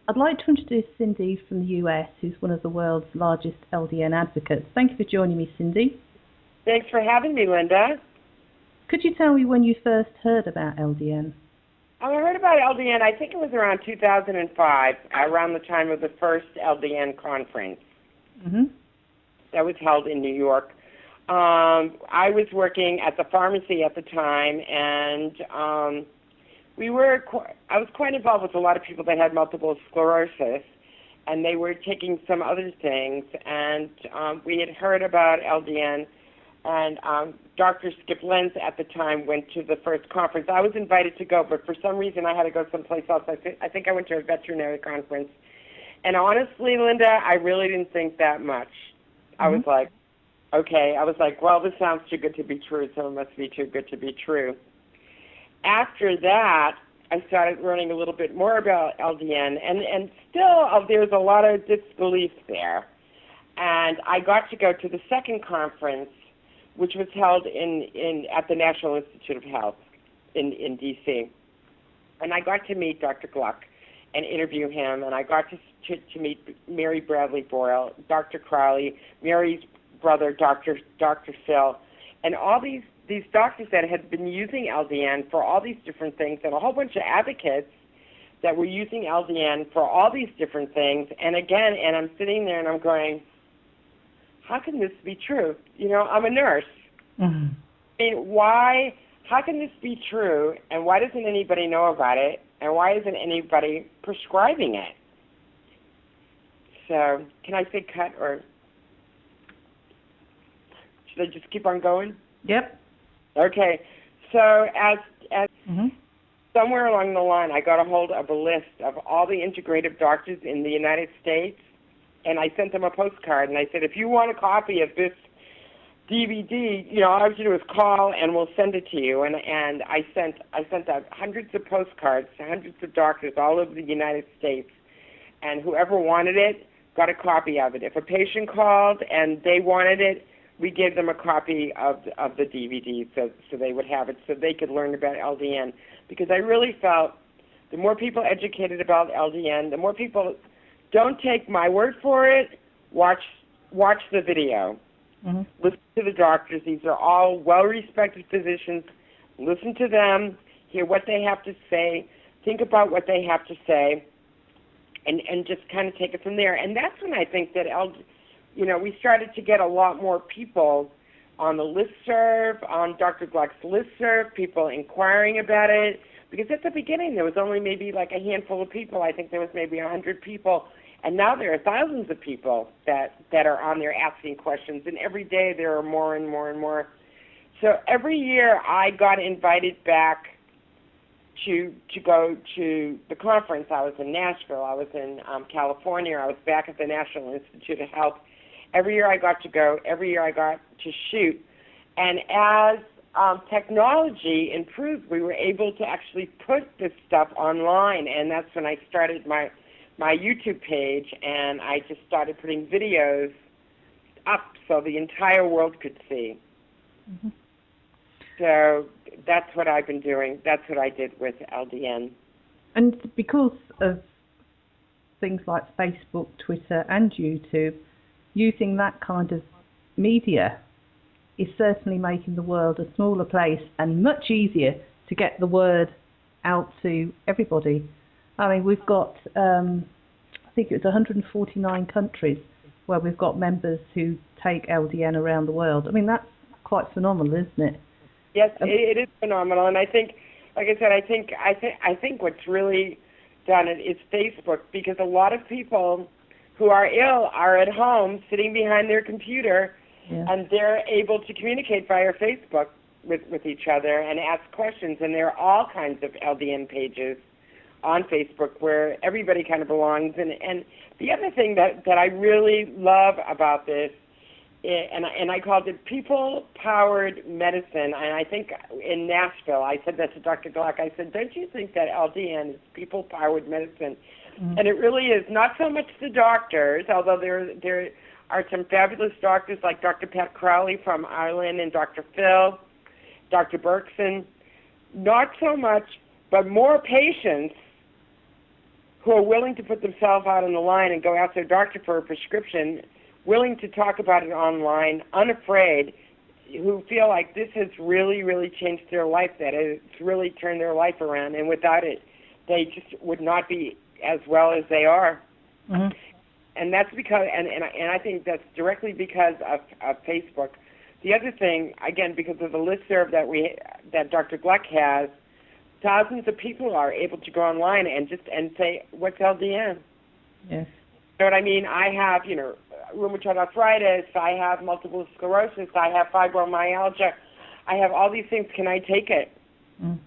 I'd like to introduce Cindy from the US, who's one of the world's largest LDN advocates. Thank you for joining me, Cindy. Thanks for having me, Linda. Could you tell me when you first heard about LDN? I heard about LDN, I think it was around 2005, around the time of the first LDN conference that was held in New York. I was working at the pharmacy at the time, and I was quite involved with a lot of people that had multiple sclerosis, and they were taking some other things, and we had heard about LDN, and Dr. Skip Lenz at the time went to the first conference. I was invited to go, but for some reason I had to go someplace else. I think I went to a veterinary conference. And honestly, Linda, I really didn't think that much. I was like, okay. I was like, well, this sounds too good to be true, so it must be too good to be true. After that, I started learning a little bit more about LDN, and still there's a lot of disbelief there. And I got to go to the second conference, which was held at the National Institute of Health in D.C. And I got to meet Dr. Gluck and interview him, and I got to meet Mary Bradley Boyle, Dr. Crowley, Mary's brother, Dr. Phil, and all these doctors that had been using LDN for all these different things, and a whole bunch of advocates that were using LDN for all these different things. And again, and I'm sitting there and I'm going, how can this be true? You know, I'm a nurse. I mean, how can this be true, and why doesn't anybody know about it, and why isn't anybody prescribing it? So, can I say cut, or should I just keep on going? Yep. Okay. So, as somewhere along the line, I got a hold of a list of all the integrative doctors in the United States, and I sent them a postcard, and I said, if you want a copy of this DVD, you know, all I have to do is call, and we'll send it to you. And I sent out hundreds of postcards to hundreds of doctors all over the United States, and whoever wanted it got a copy of it. If a patient called and they wanted it, we gave them a copy of the DVD so they would have it, so they could learn about LDN. Because I really felt the more people educated about LDN, the more people. Don't take my word for it. Watch the video. Listen to the doctors. These are all well-respected physicians. Listen to them. Hear what they have to say. Think about what they have to say, and just kind of take it from there. And that's when I think that we started to get a lot more people on the listserv, on Dr. Gluck's listserv, people inquiring about it. Because at the beginning there was only maybe like a handful of people. I think there was maybe 100 people. And now there are thousands of people that are on there asking questions, and every day there are more and more and more. So every year I got invited back to go to the conference. I was in Nashville. I was in California. I was back at the National Institute of Health. Every year I got to go. Every year I got to shoot. And as technology improved, we were able to actually put this stuff online, and that's when I started my YouTube page, and I just started putting videos up so the entire world could see. So that's what I've been doing. That's what I did with LDN. And because of things like Facebook, Twitter, and YouTube, using that kind of media is certainly making the world a smaller place and much easier to get the word out to everybody. I mean, we've got, I think it's 149 countries where we've got members who take LDN around the world. I mean, that's quite phenomenal, isn't it? Yes, it is phenomenal. And I think, like I said, I think what's really done it is Facebook, because a lot of people who are ill are at home sitting behind their computer, and they're able to communicate via Facebook with each other and ask questions. And there are all kinds of LDN pages on Facebook where everybody kind of belongs. And the other thing that I really love about this, and I called it people-powered medicine, and I think in Nashville, I said that to Dr. Gluck. I said, don't you think that LDN is people-powered medicine? And it really is, not so much the doctors, although there are some fabulous doctors like Dr. Pat Crowley from Ireland and Dr. Phil, Dr. Berkson, not so much, but more patients who are willing to put themselves out on the line and go ask their doctor for a prescription, willing to talk about it online, unafraid, who feel like this has really, really changed their life, that it's really turned their life around, and without it, they just would not be as well as they are. Mm-hmm. And that's because, and I think that's directly because of Facebook. The other thing, again, because of the listserv that Dr. Gluck has, thousands of people are able to go online and say, what's LDN? Yes. You know what I mean? I have, rheumatoid arthritis, I have multiple sclerosis, I have fibromyalgia, I have all these things. Can I take it? Mm.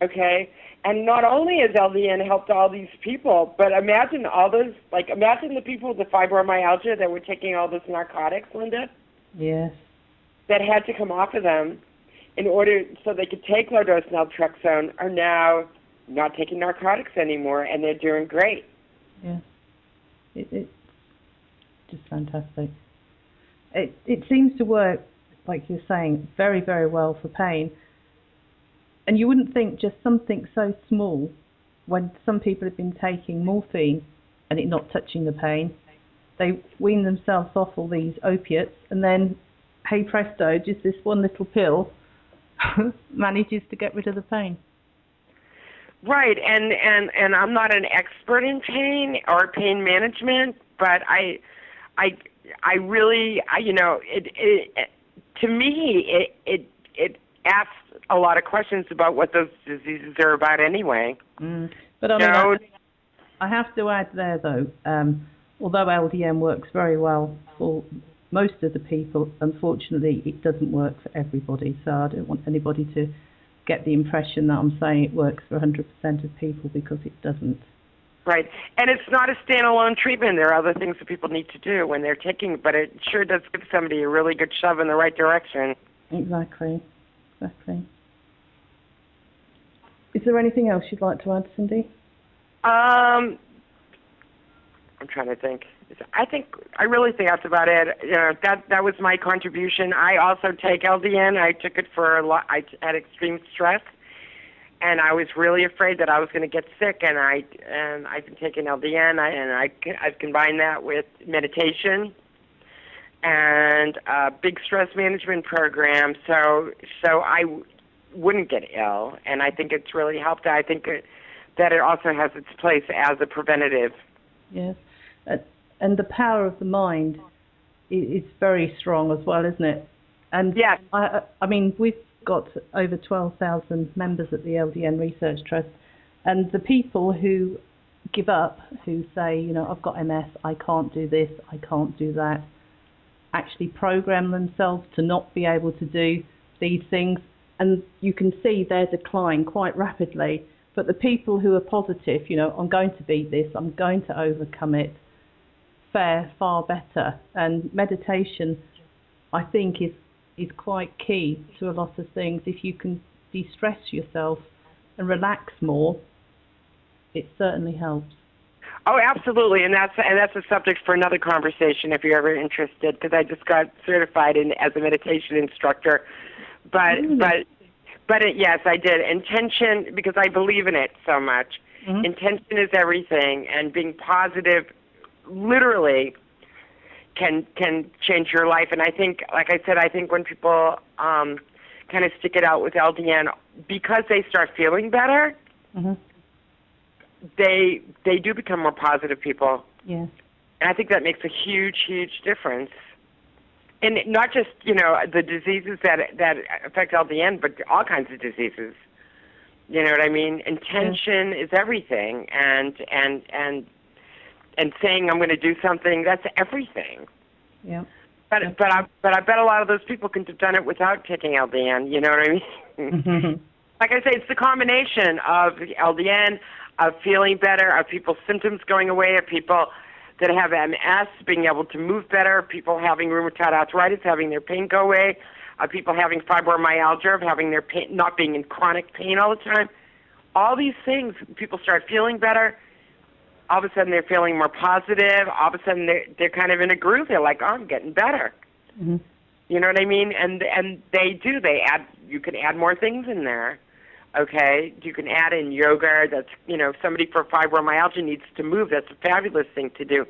Okay? And not only has LDN helped all these people, but imagine all those, imagine the people with the fibromyalgia that were taking all those narcotics, Linda. Yes. That had to come off of them in order so they could take low-dose naltrexone are now not taking narcotics anymore, and they're doing great. Yeah. It's just fantastic. It seems to work, like you're saying, very, very well for pain. And you wouldn't think just something so small, when some people have been taking morphine and it not touching the pain, they wean themselves off all these opiates, and then, hey presto, just this one little pill manages to get rid of the pain. Right, and I'm not an expert in pain or pain management, but I really, to me, it asks a lot of questions about what those diseases are about anyway. Mm. But I mean, I have to add there though, although LDN works very well for most of the people, unfortunately it doesn't work for everybody. So I don't want anybody to get the impression that I'm saying it works for 100% of people, because it doesn't. Right, and it's not a standalone treatment. There are other things that people need to do when they're taking, but it sure does give somebody a really good shove in the right direction. Exactly. Is there anything else you'd like to add, Cindy? I'm trying to think. I really think that's about it. That was my contribution. I also take LDN. I took it for a lot. I had extreme stress, and I was really afraid that I was going to get sick. And I've been taking LDN, I've combined that with meditation and a big stress management program. So I wouldn't get ill, and I think it's really helped. I think that it also has its place as a preventative. Yes. And the power of the mind is very strong as well, isn't it? And yes. I mean, we've got over 12,000 members at the LDN Research Trust, and the people who give up, who say, I've got MS, I can't do this, I can't do that, actually program themselves to not be able to do these things, and you can see their decline quite rapidly. But the people who are positive, I'm going to beat this, I'm going to overcome it, fare far better. And meditation, I think, is quite key to a lot of things. If you can de-stress yourself and relax more, it certainly helps. Oh, absolutely, and that's a subject for another conversation if you're ever interested, because I just got certified as a meditation instructor. But yes, I did. Intention, because I believe in it so much. Mm-hmm. Intention is everything, and being positive literally can change your life. And I think, like I said, when people kind of stick it out with LDN, because they start feeling better, mm-hmm. they do become more positive people. Yes. And I think that makes a huge, huge difference. And not just, the diseases that affect LDN, but all kinds of diseases. You know what I mean? Intention is everything, and saying I'm going to do something, that's everything. Yeah. But I bet a lot of those people couldn't have done it without taking LDN. You know what I mean? Mm-hmm. Like I say, it's the combination of LDN, of feeling better, of people's symptoms going away, of people that have MS being able to move better, people having rheumatoid arthritis, having their pain go away, people having fibromyalgia, of having their pain, not being in chronic pain all the time. All these things, people start feeling better. All of a sudden they're feeling more positive. All of a sudden they're kind of in a groove. They're like, oh, I'm getting better. Mm-hmm. You know what I mean? And they do. You can add more things in there. Okay, you can add in yoga. That's, if somebody for fibromyalgia needs to move, that's a fabulous thing to do.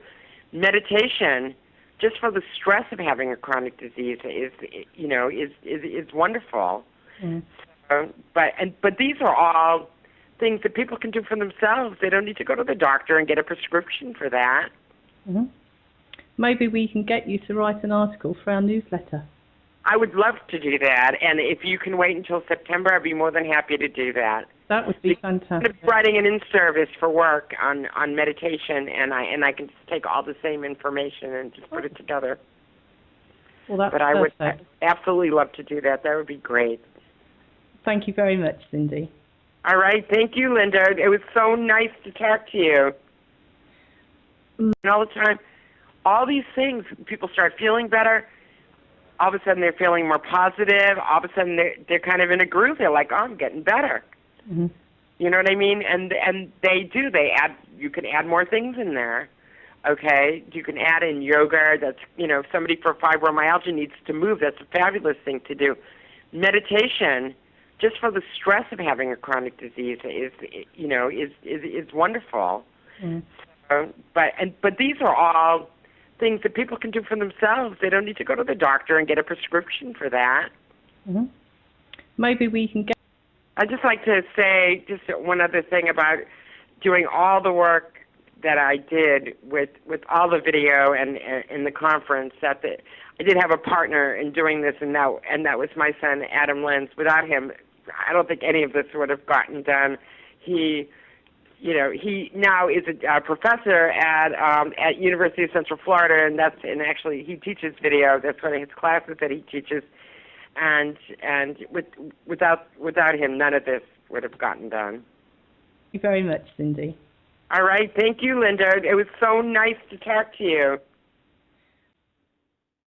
Meditation, just for the stress of having a chronic disease, is wonderful. Mm. But these are all things that people can do for themselves. They don't need to go to the doctor and get a prescription for that. Mm-hmm. Maybe we can get you to write an article for our newsletter. I would love to do that, and if you can wait until September, I'd be more than happy to do that. That would be fantastic. I'm writing an in-service for work on meditation, and I can just take all the same information and just put it together. Well, that's but I would perfect. absolutely love to do that. That would be great. Thank you very much, Cindy. All right. Thank you, Linda. It was so nice to talk to you. And all the time, all these things, people start feeling better. All of a sudden, they're feeling more positive. All of a sudden, they're kind of in a groove. They're like, oh, I'm getting better. Mm-hmm. You know what I mean? And they do. You can add more things in there. Okay, you can add in yoga. That's, if somebody for fibromyalgia needs to move, that's a fabulous thing to do. Meditation, just for the stress of having a chronic disease, is wonderful. Mm. But these are all things that people can do for themselves. They don't need to go to the doctor and get a prescription for that. Mm-hmm. Maybe we can get... I'd just like to say just one other thing about doing all the work that I did with all the video and in the conference. I did have a partner in doing this, and that was my son, Adam Lenz. Without him, I don't think any of this would have gotten done. He now is a professor at University of Central Florida, and actually he teaches video. That's one of his classes that he teaches. And without him, none of this would have gotten done. Thank you very much, Cindy. All right. Thank you, Linda. It was so nice to talk to you.